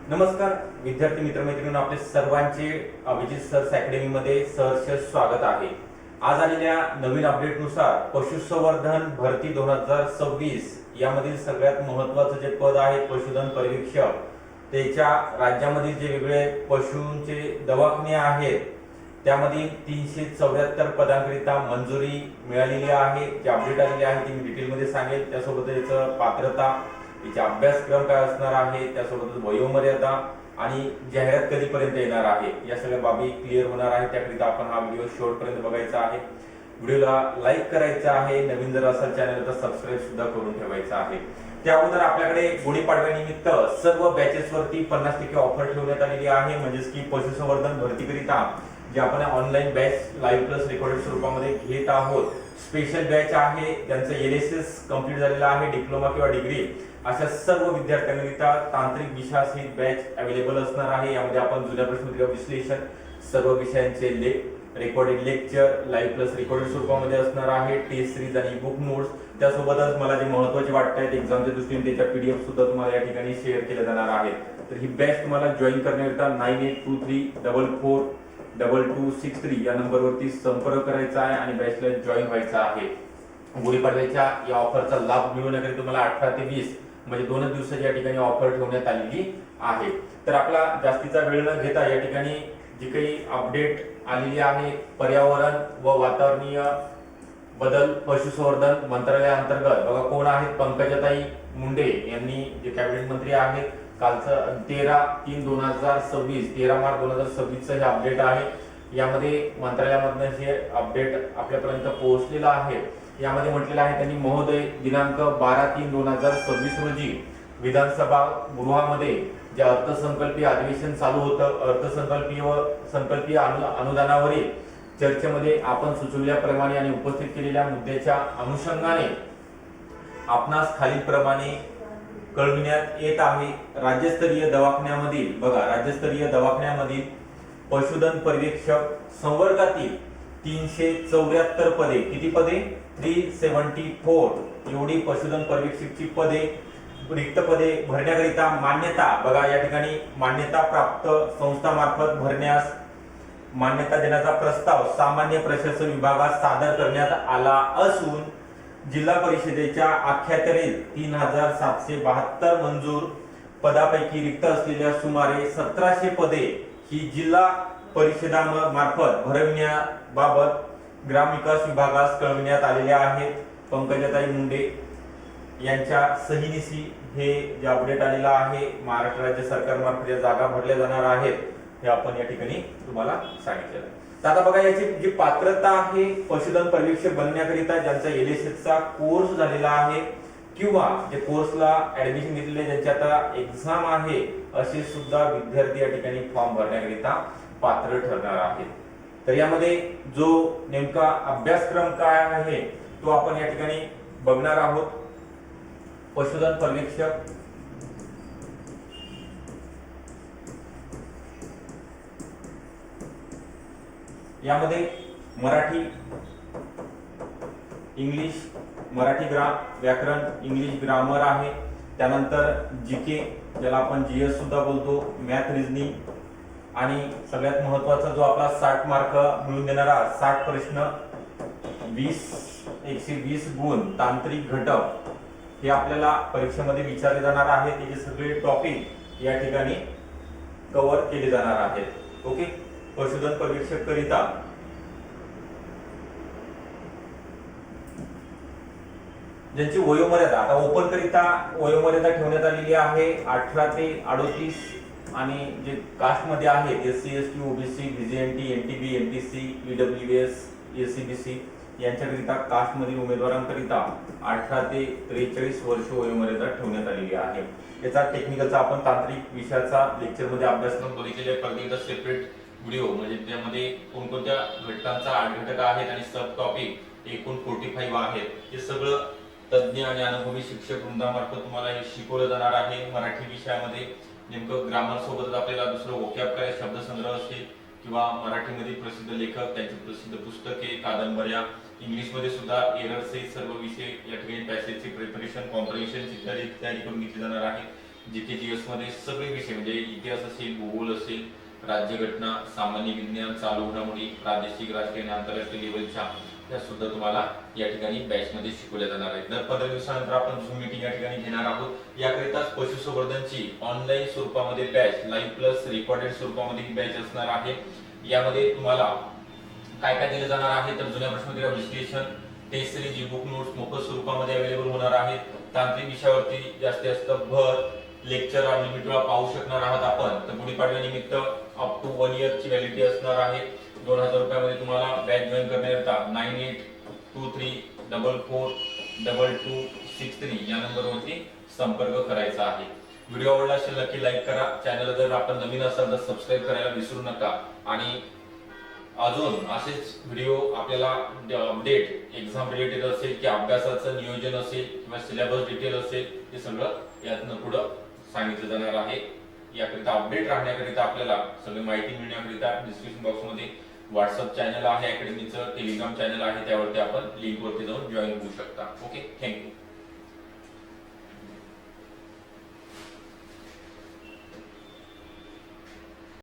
नमस्कार विद्यार्थी मित्रमैत्रिणींनो, आपले सर्वांचे अभिजित सर्स अकॅडमी मध्ये सहर्ष स्वागत आहे। आज आलेल्या नवीन अपडेटनुसार पशुसंवर्धन भरती 2026 यामधील सगळ्यात महत्त्वाचं जे पद आहे पशुधन पर्यवेक्षक, त्याच्या राज्यामधील जे वेगळे पशुंचे दवाखाने आहेत त्यामध्ये 374 पदांकरिता मंजुरी मिळालेली आहे। जे अपडेट आलेली आहे ती मी डिटेलमध्ये सांगेल। त्यासोबत याचं पात्रता, याचा अभ्यासक्रम काय असणार आहे, त्यासोबत वयोमर्यादा आणि जाहिरात कधीपर्यंत येणार आहे, या सगळ्या बाबी क्लिअर होणार आहे। त्याकरिता आपण हा व्हिडिओ शेवटपर्यंत बघायचा आहे। व्हिडिओला लाईक करायचा आहे, नवीन जर असाल चॅनल तर सबस्क्राइब सुद्धा करून ठेवायचा आहे। त्या अगोदर आपल्याकडे गुढीपाडव्यानिमित्त सर्व बॅचेस वरती 50% ऑफर ठेवण्यात आलेली आहे। म्हणजेच की पशुसंवर्धन भरतीकरिता जे आपण online batch live plus recorded स्वरूपामध्ये घेत आहोत, स्पेशल बॅच आहे ज्यांचं LSS कंप्लीट झालेलं आहे, डिप्लोमा किंवा डिग्री अशा सर्व विद्यार्थ्यांकरिता तांत्रिक विषयासहित बॅच अवेलेबल असणार आहे। यामध्ये आपण जुन्या प्रश्नपत्रिका विश्लेषण, सर्व विषयांचे recorded lecture live plus recorded स्वरूपामध्ये असणार आहे, टेस्ट सिरीज आणि बुक नोट्स। त्यासोबतच मला जे महत्त्वाचे वाटतात एक्झामच्या दृष्टीने त्याच्या PDF सुद्धा तुम्हाला या ठिकाणी शेअर केले जाणार आहेत। तर ही बॅच तुम्हाला जॉईन करण्याकरिता 9823442263 या नंबरवरती संपर्क करायचा आहे आणि बॅचला जॉईन व्हायचा आहे। गुढीपाडव्याच्या या ऑफरचा लाभ मिळवण्याकरिता तुम्हाला 18 ते 20 म्हणजे 2 दिवसाची या ठिकाणी ऑफर ठेवण्यात आलेली आहे। तर आपला जास्तीचा वेळ न घेता या ठिकाणी जी काही अपडेट आलेली आहे पर्यावरण व वातावरणीय बदल पशुसंवर्धन मंत्रालयाअंतर्गत बघा कोण आहेत, पंकजाताई मुंडे यांनी जे कॅबिनेट मंत्री आहेत, कालचं 13/3/2026 13 मार्च 2026 हे अपडेट आहे। यामध्ये मंत्रालयामधून हे अपडेट आपल्यापर्यंत पोहोचलेलं आहे। यामध्ये म्हटलेलं आहे त्यांनी महोदय दिनांक 12/3/2026 रोजी विधानसभा गृहामध्ये जे अर्थसंकल्पीय अधिवेशन चालू होतं, अर्थसंकल्पीय अनुदानावरील चर्चेमध्ये आपण सुचवल्याप्रमाणे आणि उपस्थित केलेल्या मुद्द्याच्या अनुषंगाने आपणास खालीलप्रमाणे कळविण्यात येत आहे। राज्यस्तरीय दवाखान्यामधील पशुधन पर्यवेक्षक संवर्गातील 374 पदे, किती पदे 374 एवढी पशुधन पर्यवेक्षकची पदे, रिक्त पदे भरण्याकरिता मान्यता, बघा या ठिकाणी मान्यता प्राप्त संस्थामार्फत भरण्यास मान्यता देण्याचा प्रस्ताव सामान्य प्रशासन विभागात सादर करण्यात आला असून जिल्हा परिषदेच्या अखत्यारीत 3772 मंजूर पदापैकी रिक्त असलेल्या सुमारे 1700 पदे ही जिल्हा परिषदामार्फत भरविण्याबाबत ग्रामविकास विभागास कळविण्यात आलेले आहेत। पंकजाताई मुंडे यांच्या सहीनिशी हे जे अपडेट आलेला आहे, महाराष्ट्र राज्य सरकारमार्फत या जागा भरल्या जाणार आहेत हे आपण या ठिकाणी तुम्हाला सांगितलेलं आहे। तर आता बघा याची जी पात्रता आहे पशुधन पर्यवेक्षक बनण्याकरिता ज्यांचा LSS चा कोर्स झालेला आहे किंवा जे कोर्सला ऍडमिशन घेतलेले ज्यांची आता एक्झाम आहे असे सुद्धा विद्यार्थी या ठिकाणी फॉर्म भरण्याकरिता पात्र ठरणार आहेत। तर यामध्ये जो नेमका अभ्यासक्रम काय आहे तो आपण या ठिकाणी बघणार आहोत। पशुधन पर्यवेक्षक यामध्ये मराठी, इंग्लिश, मराठी व्याकरण, इंग्लिश ग्रामर आहे। त्यानंतर GK ज्याला आपण GS सुद्धा बोलतो, मॅथ, रिझनिंग आणि सगळ्यात महत्त्वाचा जो आपला 60 मार्क मिळवून देणारा 60 प्रश्न 120 गुण तांत्रिक घटक हे आपल्याला परीक्षेमध्ये विचारले जाणार आहेत। त्याचे सगळे टॉपिक या ठिकाणी कव्हर केले जाणार आहेत। ओके, पशुधन पर्यवेक्षक करिता ज्यांची वयोमर्यादा आता ओपन करिता वयोमर्यादा ठेवण्यात आलेली आहे 18 ते 38 आणि जे कास्ट मध्ये आहेत SC ST OBC BJMT NTB NTC EWS ACBC यांच्याकरिता कास्ट मधील उमेदवारांकरिता 18 ते 43 वर्ष वयोमर्यादा ठेवण्यात आलेली आहे। याचा टेक्निकलचा आपण तांत्रिक विषयाचा लेक्चर मध्ये अभ्यासक्रम बघितलेला आहे, प्रत्येक सेपरेट व्हिडिओ म्हणजे त्यामध्ये कोणकोणत्या घटकांचा 8 घटक आहेत आणि सब टॉपिक एकूण 45 आहेत। हे सगळं तज्ञ आणि अनुभवी शिक्षक वृंदामार्फत तुम्हाला हे शिकवलं जाणार आहे। मराठी विषयामध्ये नेमकं ग्रामर सोबतच आपल्याला दुसरं वोकॅब्युलरी शब्दसंग्रह असेल किंवा मराठीमध्ये प्रसिद्ध लेखक त्यांची प्रसिद्ध पुस्तके, कादंबऱ्या, इंग्लिश मध्ये सुद्धा एरर सहित सर्व विषय या ठिकाणी पॅसेजची प्रिपरेशन, कॉम्प्रिहेन्शन इत्यादी तयारी करून घेतली जाणार आहे। GK/GS मध्ये सगळे विषय म्हणजे इतिहास असेल, भूगोल असेल, राज्यघटना, सामान्य विज्ञान, चालू घडामोडी, प्रादेशिक, राष्ट्रीय आणि आंतरराष्ट्रीय लेवलच्या त्या सुद्धा तुम्हाला या ठिकाणी बॅच मध्ये शिकवल्या जाणार आहेत. दर 15 दिवसानंतर आपण झूम मीटिंग या ठिकाणी घेणार आहोत. याकरिताच पशुसंवर्धनची ऑनलाईन स्वरूपामध्ये बॅच, लाईव्ह प्लस रेकॉर्डेड स्वरूपामध्ये ही बॅच असणार आहे. यामध्ये तुम्हाला काय काय दिलं जाणार आहे तर जुन्या प्रश्नपत्रिका विश्लेषण, test series, e book notes मोफत स्वरूपामध्ये अवेलेबल होणार आहेत. तांत्रिक विषयावरती जास्तीत जास्त भर लेक्चर अनलिमिटेड वेळा पाहू शकणार आहात आपण. तर गुढीपाडव्यानिमित्त अप टू 1 इयर ची व्हॅलिडिटी असणार आहे. 2000 रुपयामध्ये तुम्हाला बॅच जॉईन करण्याकरता 9823442263 या नंबरवरती संपर्क करायचा आहे. व्हिडिओ आवडला असेल नक्की लाईक करा. चॅनल जर आपण नवीन असाल तर सबस्क्राईब करायला विसरू नका. आणि अजून असेच व्हिडिओ आपल्याला अपडेट एक्झाम रिलेटेड असेल की अभ्यासाचं नियोजन असेल किंवा सिलेबस डिटेल असेल हे सगळं यातनं पुढं सांगितलं जाणार आहे. याकरिता अपडेट राहण्याकरिता आपल्याला सगळी माहिती मिळण्याकरिता डिस्क्रिप्शन बॉक्समध्ये व्हॉट्सअप चॅनल आहे, अकॅडमीचं टेलिग्राम चॅनल आहे, त्यावरती आपण लिंकवरती जाऊन जॉईन होऊ शकता. Okay, thank you.